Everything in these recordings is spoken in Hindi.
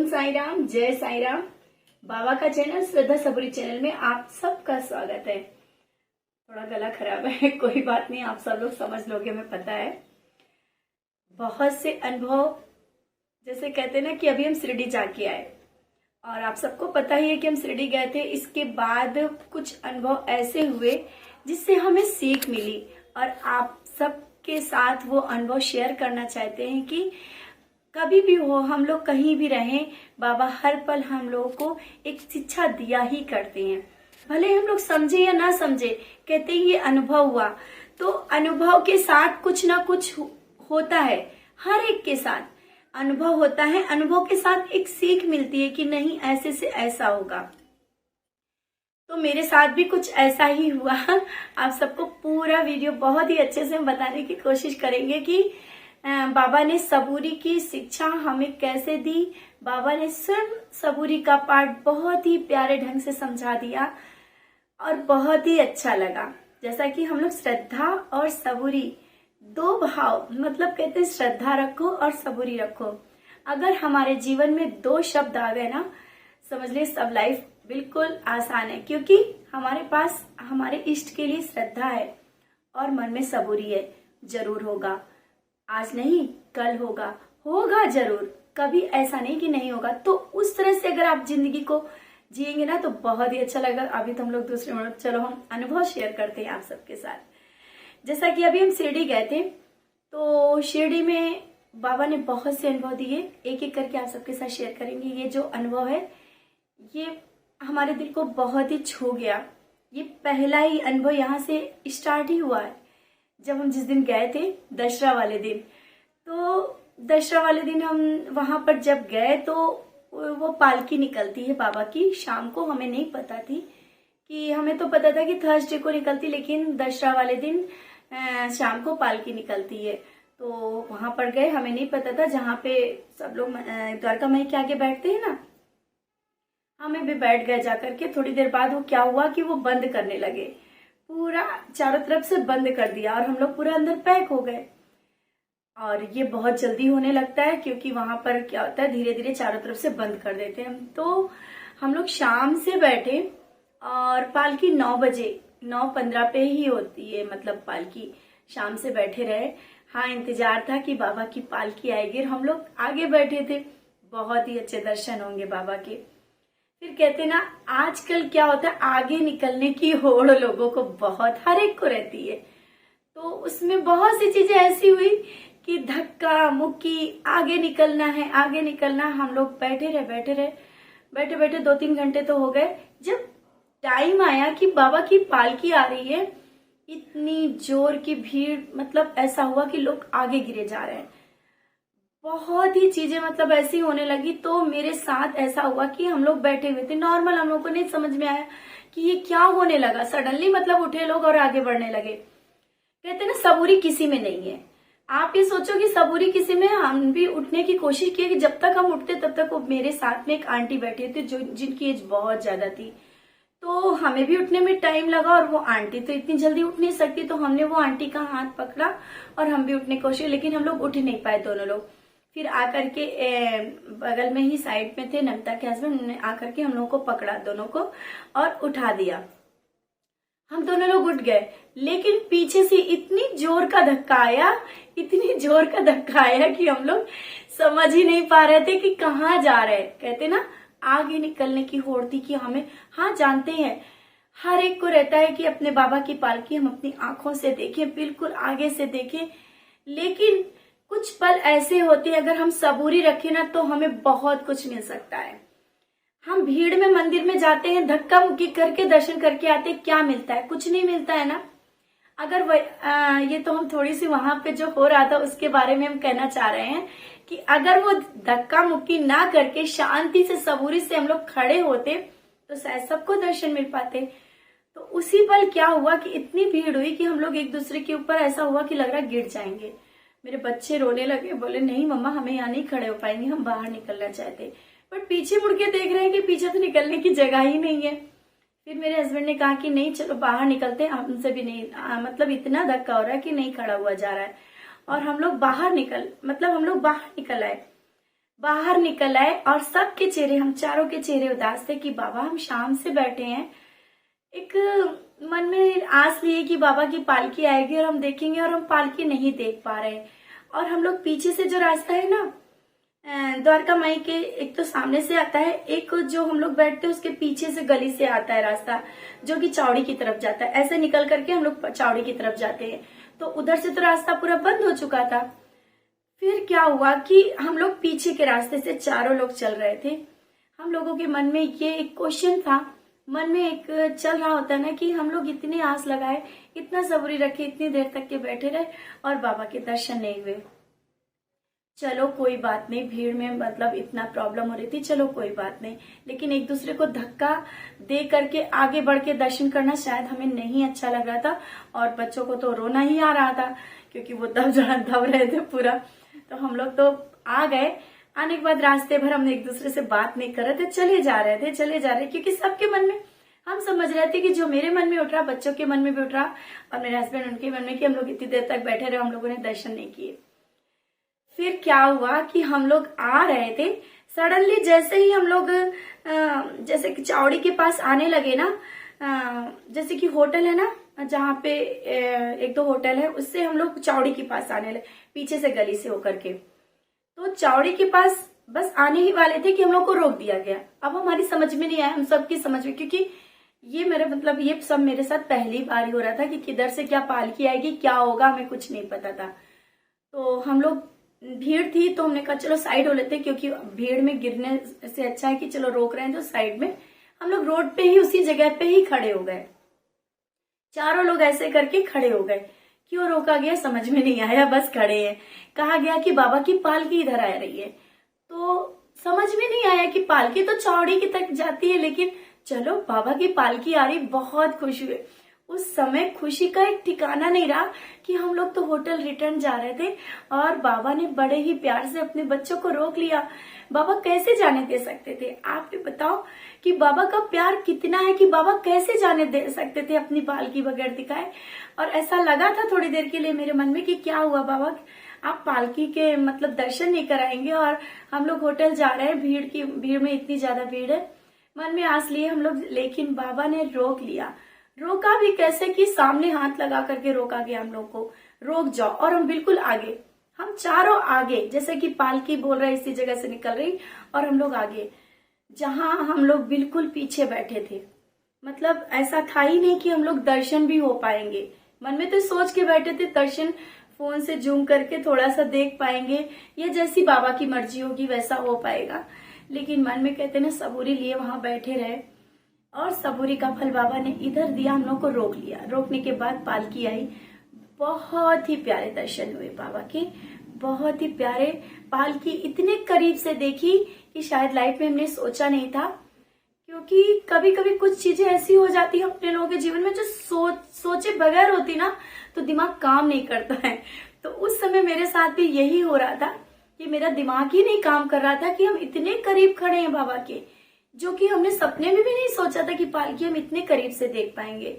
ओम साई राम, जय साई राम। बाबा का चैनल श्रद्धा सबूरी चैनल में आप सबका स्वागत है। थोड़ा गला खराब है, कोई बात नहीं, आप सब लोग समझ लोगे, हमें पता है। बहुत से अनुभव, जैसे कहते हैं ना कि अभी हम शिरडी जाके आए और आप सबको पता ही है कि हम शिरडी गए थे। इसके बाद कुछ अनुभव ऐसे हुए जिससे हमें सीख मिली और आप सबके साथ वो अनुभव शेयर करना चाहते हैं कि कभी भी हो, हम लोग कहीं भी रहें, बाबा हर पल हम लोगों को एक शिक्षा दिया ही करते हैं। भले हम लोग समझे या ना समझे, कहते हैं ये अनुभव हुआ, तो अनुभव के साथ कुछ ना कुछ होता है। हर एक के साथ अनुभव होता है, अनुभव के साथ एक सीख मिलती है कि नहीं, ऐसे से ऐसा होगा। तो मेरे साथ भी कुछ ऐसा ही हुआ। आप सबको पूरा वीडियो बहुत ही अच्छे से बताने की कोशिश करेंगे कि बाबा ने सबूरी की शिक्षा हमें कैसे दी। बाबा ने स्वयं सबूरी का पाठ बहुत ही प्यारे ढंग से समझा दिया और बहुत ही अच्छा लगा। जैसा कि हम लोग श्रद्धा और सबूरी दो भाव, मतलब कहते हैं श्रद्धा रखो और सबूरी रखो। अगर हमारे जीवन में दो शब्द आ गए ना, समझ ले सब लाइफ बिल्कुल आसान है, क्योंकि हमारे पास हमारे इष्ट के लिए श्रद्धा है और मन में सबूरी है। जरूर होगा, आज नहीं कल होगा, होगा जरूर, कभी ऐसा नहीं कि नहीं होगा। तो उस तरह से अगर आप जिंदगी को जिएंगे ना तो बहुत ही अच्छा लगेगा। अभी तो हम लोग दूसरे मिनट, चलो हम अनुभव शेयर करते हैं आप सबके साथ। जैसा कि अभी हम शिरडी गए थे, तो शिरडी में बाबा ने बहुत से अनुभव दिए, एक एक करके आप सबके साथ शेयर करेंगे। ये जो अनुभव है ये हमारे दिल को बहुत ही छू गया। ये पहला ही अनुभव यहाँ से स्टार्ट ही हुआ है। जब हम जिस दिन गए थे दशहरा वाले दिन, तो दशहरा वाले दिन हम वहां पर जब गए तो वो पालकी निकलती है बाबा की शाम को। हमें नहीं पता थी कि, हमें तो पता था कि थर्सडे को निकलती, लेकिन दशहरा वाले दिन शाम को पालकी निकलती है। तो वहां पर गए, हमें नहीं पता था, जहाँ पे सब लोग द्वारका माई के आगे बैठते हैं ना, हमें भी बैठ गए जाकर के। थोड़ी देर बाद वो क्या हुआ कि वो बंद करने लगे, पूरा चारों तरफ से बंद कर दिया और हम लोग पूरा अंदर पैक हो गए। और ये बहुत जल्दी होने लगता है, क्योंकि वहां पर क्या होता है, धीरे धीरे चारों तरफ से बंद कर देते हैं। तो हम लोग शाम से बैठे और पालकी 9 बजे 9:15 पे ही होती है, मतलब पालकी। शाम से बैठे रहे, हाँ इंतजार था कि बाबा की पालकी आएगी। हम लोग आगे बैठे थे, बहुत ही अच्छे दर्शन होंगे बाबा के। फिर कहते ना, आजकल क्या होता है, आगे निकलने की होड़ लोगों को बहुत, हर एक को रहती है। तो उसमें बहुत सी चीजें ऐसी हुई कि धक्का मुक्की, आगे निकलना है, आगे निकलना। हम लोग बैठे बैठे बैठे 2-3 घंटे तो हो गए। जब टाइम आया कि बाबा की पालकी आ रही है, इतनी जोर की भीड़, मतलब ऐसा हुआ कि लोग आगे गिरे जा रहे हैं। बहुत ही चीजें मतलब ऐसी होने लगी। तो मेरे साथ ऐसा हुआ कि हम लोग बैठे हुए थे नॉर्मल, हम लोग को नहीं समझ में आया कि ये क्या होने लगा। सडनली मतलब उठे लोग और आगे बढ़ने लगे। कहते ना, सबूरी किसी में नहीं है। आप ये सोचो कि सबूरी किसी में, हम भी उठने की कोशिश की कि जब तक हम उठते तब तक वो मेरे साथ में एक आंटी बैठी थी जो जिनकी एज बहुत ज्यादा थी। तो हमें भी उठने में टाइम लगा और वो आंटी तो इतनी जल्दी उठ नहीं सकती। तो हमने वो आंटी का हाथ पकड़ा और हम भी उठने की कोशिश, लेकिन हम लोग उठ नहीं पाए दोनों लोग। फिर आकर के बगल में ही साइड में थे नमिता के हस्बैंड, उन्होंने आकर के हम लोगों को पकड़ा दोनों को और उठा दिया। हम दोनों लोग उठ गए, लेकिन पीछे से इतनी जोर का धक्का आया, इतनी जोर का धक्का आया कि हम लोग समझ ही नहीं पा रहे थे कि कहाँ जा रहे हैं। कहते ना, आगे निकलने की होड़ थी कि हमें, हाँ जानते हैं हर एक को रहता है कि अपने बाबा की पालकी हम अपनी आंखों से देखें, बिल्कुल आगे से देखें। लेकिन कुछ पल ऐसे होते हैं, अगर हम सबूरी रखें ना तो हमें बहुत कुछ मिल सकता है। हम भीड़ में मंदिर में जाते हैं, धक्का मुक्की करके दर्शन करके आते हैं, क्या मिलता है? कुछ नहीं मिलता है ना। अगर ये तो हम थोड़ी सी वहां पे जो हो रहा था उसके बारे में हम कहना चाह रहे हैं कि अगर वो धक्का मुक्की ना करके शांति से सबूरी से हम लोग खड़े होते तो शायद सबको दर्शन मिल पाते। तो उसी पल क्या हुआ कि इतनी भीड़ हुई कि हम लोग एक दूसरे के ऊपर, ऐसा हुआ कि लग रहा गिर जाएंगे। मेरे बच्चे रोने लगे, बोले नहीं मम्मा, हमें यहाँ नहीं खड़े हो पाएंगे, हम बाहर निकलना चाहते। बट पीछे मुड़ के देख रहे हैं कि पीछे तो निकलने की जगह ही नहीं है। फिर मेरे हस्बैंड ने कहा कि नहीं चलो बाहर निकलते हैं, हमसे भी नहीं, मतलब इतना धक्का हो रहा है कि नहीं खड़ा हुआ जा रहा है। और हम लोग बाहर निकल आए। बाहर निकल आए और सबके चेहरे, हम चारों के चेहरे उदास थे कि बाबा हम शाम से बैठे हैं, एक मन में आस लिए कि बाबा की पालकी आएगी और हम देखेंगे, और हम पालकी नहीं देख पा रहे। और हम लोग पीछे से जो रास्ता है ना द्वारका माई के, एक तो सामने से आता है, एक जो हम लोग बैठते हैं उसके पीछे से गली से आता है रास्ता जो कि चावड़ी की तरफ जाता है। ऐसे निकल करके हम लोग चावड़ी की तरफ जाते हैं, तो उधर से तो रास्ता पूरा बंद हो चुका था। फिर क्या हुआ कि हम लोग पीछे के रास्ते से चारों लोग चल रहे थे। हम लोगों के मन में ये एक क्वेश्चन था, मन में एक चल रहा होता है ना कि हम लोग इतनी आस लगाए, इतना सब्री रखे, इतनी देर तक के बैठे रहे और बाबा के दर्शन नहीं हुए। चलो कोई बात नहीं, भीड़ में मतलब इतना प्रॉब्लम हो रही थी, चलो कोई बात नहीं, लेकिन एक दूसरे को धक्का दे करके आगे बढ़ के दर्शन करना शायद हमें नहीं अच्छा लग रहा था। और बच्चों को तो रोना ही आ रहा था क्योंकि वो दब रहे थे पूरा। तो हम लोग तो आ गए। आने के बाद रास्ते भर हमने एक दूसरे से बात नहीं कर रहे थे, चले जा रहे क्योंकि सबके मन में, हम समझ रहे थे कि जो मेरे मन में उठ रहा, बच्चों के मन में भी उठ रहा, और मेरे हस्बैंड उनके मन में कि हम लोग इतनी देर तक बैठे रहे, हम लोगों ने दर्शन नहीं किए। फिर क्या हुआ कि हम लोग आ रहे थे, सडनली जैसे ही हम लोग जैसे कि चावड़ी के पास आने लगे ना, जैसे कि होटल है ना जहाँ पे एक दो होटल है, उससे हम लोग चावड़ी के पास आने लगे पीछे से गली से होकर के। तो चावड़ी के पास बस आने ही वाले थे कि हम लोग को रोक दिया गया। अब हमारी समझ में नहीं आया, हम सबकी समझ में, क्योंकि ये मेरा मतलब ये सब मेरे साथ पहली बार ही हो रहा था कि किधर से क्या पालकी आएगी, क्या होगा, हमें कुछ नहीं पता था। तो हम लोग, भीड़ थी तो हमने कहा चलो साइड हो लेते, क्योंकि भीड़ में गिरने से अच्छा है कि चलो रोक रहे हैं तो साइड में। हम लोग रोड पे ही उसी जगह पे ही खड़े हो गए, चारों लोग ऐसे करके खड़े हो गए। क्यों रोका गया समझ में नहीं आया, बस खड़े हैं। कहा गया कि बाबा की पालकी इधर आ रही है, तो समझ में नहीं आया कि पालकी तो चावड़ी की तक जाती है, लेकिन चलो बाबा की पालकी आ रही, बहुत खुश हुए। उस समय खुशी का एक ठिकाना नहीं रहा कि हम लोग तो होटल रिटर्न जा रहे थे और बाबा ने बड़े ही प्यार से अपने बच्चों को रोक लिया। बाबा कैसे जाने दे सकते थे, आप भी बताओ कि बाबा का प्यार कितना है कि बाबा कैसे जाने दे सकते थे अपनी पालकी बगैर दिखाए। और ऐसा लगा था थोड़ी देर के लिए मेरे मन में कि क्या हुआ बाबा, आप पालकी के मतलब दर्शन नहीं कराएंगे और हम लोग होटल जा रहे हैं, भीड़ में इतनी ज्यादा भीड़ है। मन में आस लिए हम लोग, लेकिन बाबा ने रोक लिया। रोका भी कैसे कि सामने हाथ लगा करके रोका गया हम लोग को, रोक जाओ। और हम बिल्कुल आगे, हम चारों आगे, जैसे कि पालकी बोल रहे इसी जगह से निकल रही और हम लोग आगे, जहां हम लोग बिल्कुल पीछे बैठे थे। मतलब ऐसा था ही नहीं कि हम लोग दर्शन भी हो पाएंगे। मन में तो सोच के बैठे थे दर्शन फोन से जूम करके थोड़ा सा देख पाएंगे, या जैसी बाबा की मर्जी होगी वैसा हो पाएगा। लेकिन मन में कहते ना सबूरी लिए वहां बैठे रहे, और सबूरी का फल बाबा ने इधर दिया, हम लोग को रोक लिया। रोकने के बाद पालकी आई, बहुत ही प्यारे दर्शन हुए बाबा के, बहुत ही प्यारे। पालकी इतने करीब से देखी कि शायद लाइफ में हमने सोचा नहीं था, क्योंकि कभी कभी कुछ चीजें ऐसी हो जाती है अपने लोगों के जीवन में जो सोचे बगैर होती ना, तो दिमाग काम नहीं करता है। तो उस समय मेरे साथ भी यही हो रहा था कि मेरा दिमाग ही नहीं काम कर रहा था कि हम इतने करीब खड़े हैं बाबा के, जो कि हमने सपने में भी नहीं सोचा था कि पालकी हम इतने करीब से देख पाएंगे।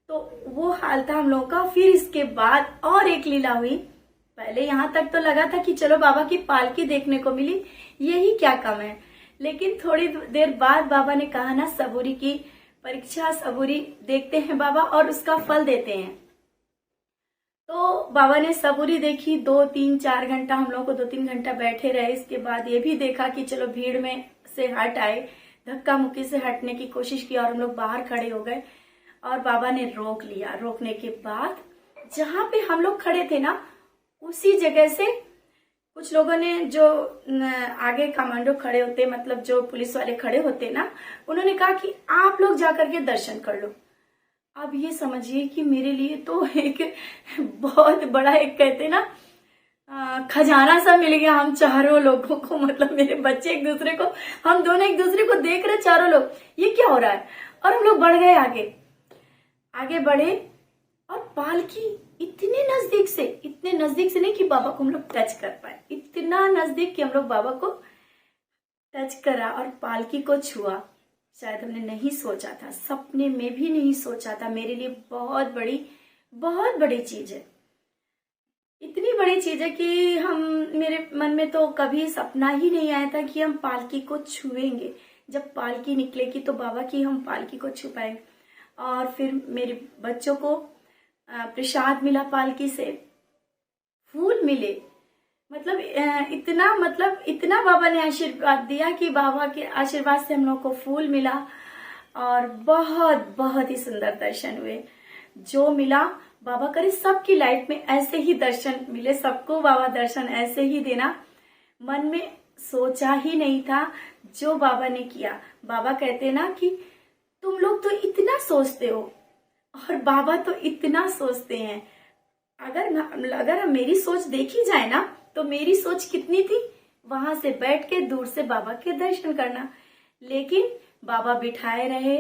तो वो हाल था हम लोगों का। फिर इसके बाद और एक लीला हुई। पहले यहां तक तो लगा था कि चलो बाबा की पालकी देखने को मिली, यही क्या कम है। लेकिन थोड़ी देर बाद बाबा ने कहा ना, सबूरी की परीक्षा, सबूरी देखते हैं बाबा और उसका फल देते हैं। तो बाबा ने सबूरी देखी, 2-3-4 घंटा, हम लोग को 2-3 घंटा बैठे रहे। इसके बाद ये भी देखा कि चलो भीड़ में से हट आए, धक्का मुक्की से हटने की कोशिश की और हम लोग बाहर खड़े हो गए और बाबा ने रोक लिया। रोकने के बाद जहां पे हम लोग खड़े थे ना, उसी जगह से कुछ लोगों ने, जो आगे कमांडो खड़े होते, मतलब जो पुलिस वाले खड़े होते ना, उन्होंने कहा कि आप लोग जाकर के दर्शन कर लो। अब ये समझिए कि मेरे लिए तो एक बहुत बड़ा, एक कहते ना खजाना सा मिल गया हम चारों लोगों को। मतलब मेरे बच्चे एक दूसरे को, हम दोनों एक दूसरे को देख रहे चारों लोग, ये क्या हो रहा है। और हम लोग बढ़ गए आगे, आगे बढ़े और पालकी इतने नजदीक से नहीं कि बाबा को हम लोग टच कर पाए, इतना नजदीक कि हम लोग बाबा को टच करा और पालकी को छुआ। शायद हमने नहीं सोचा था, सपने में भी नहीं सोचा था। मेरे लिए बहुत बड़ी चीज है। इतनी बड़ी चीज है कि हम, मेरे मन में तो कभी सपना ही नहीं आया था कि हम पालकी को छुएंगे। जब पालकी निकलेगी तो बाबा की हम पालकी को छुपाएंगे। और फिर मेरे बच्चों को प्रसाद मिला, पालकी से फूल मिले। मतलब इतना बाबा ने आशीर्वाद दिया कि बाबा के आशीर्वाद से हम लोग को फूल मिला और बहुत बहुत ही सुंदर दर्शन हुए। जो मिला, बाबा करे सबकी लाइफ में ऐसे ही दर्शन मिले, सबको बाबा दर्शन ऐसे ही देना। मन में सोचा ही नहीं था जो बाबा ने किया। बाबा कहते ना कि तुम लोग तो इतना सोचते हो और बाबा तो इतना सोचते हैं। अगर मेरी सोच देखी जाए ना तो मेरी सोच कितनी थी, वहां से बैठ के दूर से बाबा के दर्शन करना। लेकिन बाबा बिठाए रहे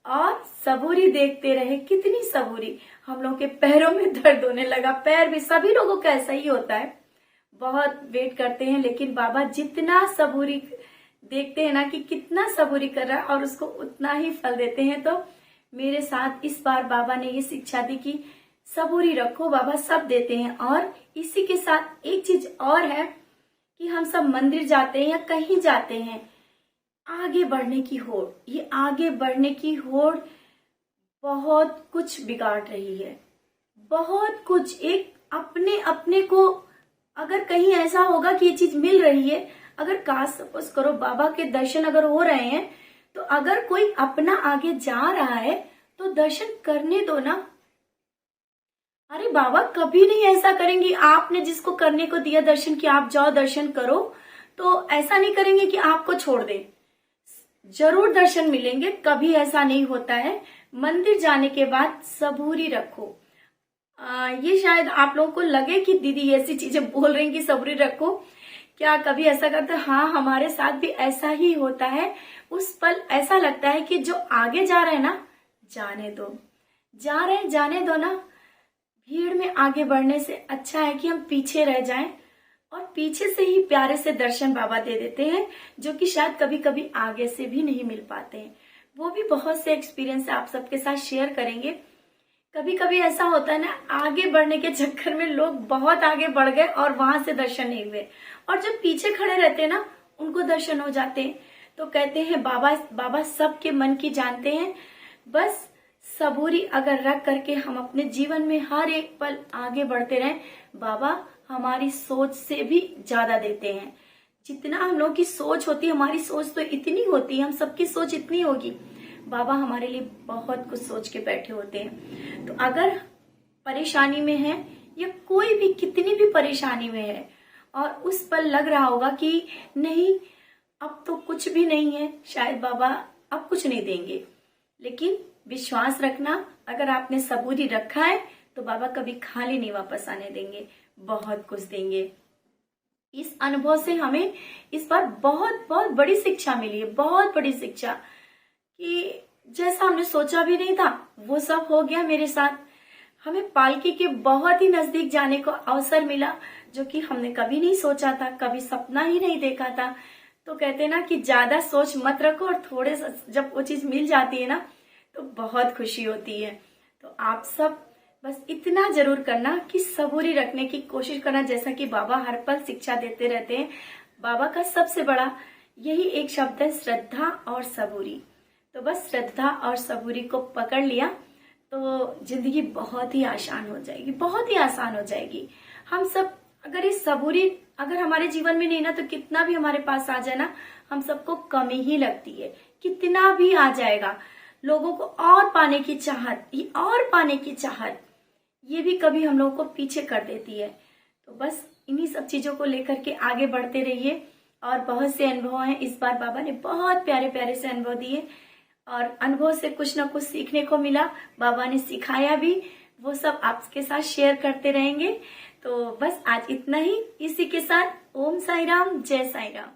और सबूरी देखते रहे। कितनी सबूरी, हम लोग के पैरों में दर्द होने लगा। पैर भी, सभी लोगों का ऐसा ही होता है, बहुत वेट करते हैं। लेकिन बाबा जितना सबूरी देखते हैं ना कि कितना सबूरी कर रहा है और उसको उतना ही फल देते हैं। तो मेरे साथ इस बार बाबा ने ये शिक्षा दी कि सबूरी रखो, बाबा सब देते हैं। और इसी के साथ एक चीज और है कि हम सब मंदिर जाते हैं या कहीं जाते हैं, आगे बढ़ने की होड़, ये आगे बढ़ने की होड़ बहुत कुछ बिगाड़ रही है, बहुत कुछ। एक अपने अपने को, अगर कहीं ऐसा होगा कि ये चीज मिल रही है, अगर काश सपोज करो बाबा के दर्शन अगर हो रहे हैं, तो अगर कोई अपना आगे जा रहा है तो दर्शन करने दो ना। अरे बाबा कभी नहीं ऐसा करेंगे, आपने जिसको करने को दिया दर्शन कि आप जाओ दर्शन करो, तो ऐसा नहीं करेंगे कि आपको छोड़ दे। जरूर दर्शन मिलेंगे, कभी ऐसा नहीं होता है। मंदिर जाने के बाद सबूरी रखो। ये शायद आप लोगों को लगे कि दीदी ऐसी चीजें बोल रही कि सबूरी रखो, क्या कभी ऐसा करते? हाँ, हमारे साथ भी ऐसा ही होता है। उस पल ऐसा लगता है कि जो आगे जा रहे हैं ना, जाने दो, जा रहे हैं जाने दो ना। भीड़ में आगे बढ़ने से अच्छा है कि हम पीछे रह जाएं और पीछे से ही प्यारे से दर्शन बाबा दे देते हैं, जो कि शायद कभी कभी आगे से भी नहीं मिल पाते हैं। वो भी बहुत से एक्सपीरियंस आप सबके साथ शेयर करेंगे। कभी कभी ऐसा होता है ना, आगे बढ़ने के चक्कर में लोग बहुत आगे बढ़ गए और वहां से दर्शन नहीं हुए, और जब पीछे खड़े रहते हैं ना उनको दर्शन हो जाते हैं। तो कहते हैं बाबा सबके मन की जानते हैं। बस सबूरी अगर रख करके हम अपने जीवन में हर एक पल आगे बढ़ते रहें, बाबा हमारी सोच से भी ज्यादा देते हैं। जितना हम लोग की सोच होती है, हमारी सोच तो इतनी होती है, हम सबकी सोच इतनी होगी, बाबा हमारे लिए बहुत कुछ सोच के बैठे होते हैं। तो अगर परेशानी में है या कोई भी कितनी भी परेशानी में है और उस पल लग रहा होगा कि नहीं अब तो कुछ भी नहीं है, शायद बाबा अब कुछ नहीं देंगे, लेकिन विश्वास रखना, अगर आपने सबूरी रखा है तो बाबा कभी खाली नहीं वापस आने देंगे, बहुत कुछ देंगे। इस अनुभव से हमें इस बार बहुत बहुत बड़ी शिक्षा मिली है, बहुत बड़ी शिक्षा, कि जैसा हमने सोचा भी नहीं था वो सब हो गया मेरे साथ। हमें पालकी के बहुत ही नजदीक जाने को अवसर मिला, जो कि हमने कभी नहीं सोचा था, कभी सपना ही नहीं देखा था। तो कहते ना कि ज्यादा सोच मत रखो, और थोड़े जब वो चीज मिल जाती है ना तो बहुत खुशी होती है। तो आप सब बस इतना जरूर करना कि सबूरी रखने की कोशिश करना, जैसा कि बाबा हर पल शिक्षा देते रहते हैं। बाबा का सबसे बड़ा यही एक शब्द है, श्रद्धा और सबूरी। तो बस श्रद्धा और सबूरी को पकड़ लिया तो जिंदगी बहुत ही आसान हो जाएगी, बहुत ही आसान हो जाएगी। हम सब अगर ये सबूरी अगर हमारे जीवन में नहीं ना, तो कितना भी हमारे पास आ जाए ना, हम सबको कमी ही लगती है। कितना भी आ जाएगा, लोगों को और पाने की चाहत, और पाने की चाहत, ये भी कभी हम लोगों को पीछे कर देती है। तो बस इन्हीं सब चीजों को लेकर के आगे बढ़ते रहिए। और बहुत से अनुभव हैं, इस बार बाबा ने बहुत प्यारे प्यारे से अनुभव दिए, और अनुभव से कुछ ना कुछ सीखने को मिला, बाबा ने सिखाया भी, वो सब आपके साथ शेयर करते रहेंगे। तो बस आज इतना ही। इसी के साथ ओम साई राम, जय साई राम।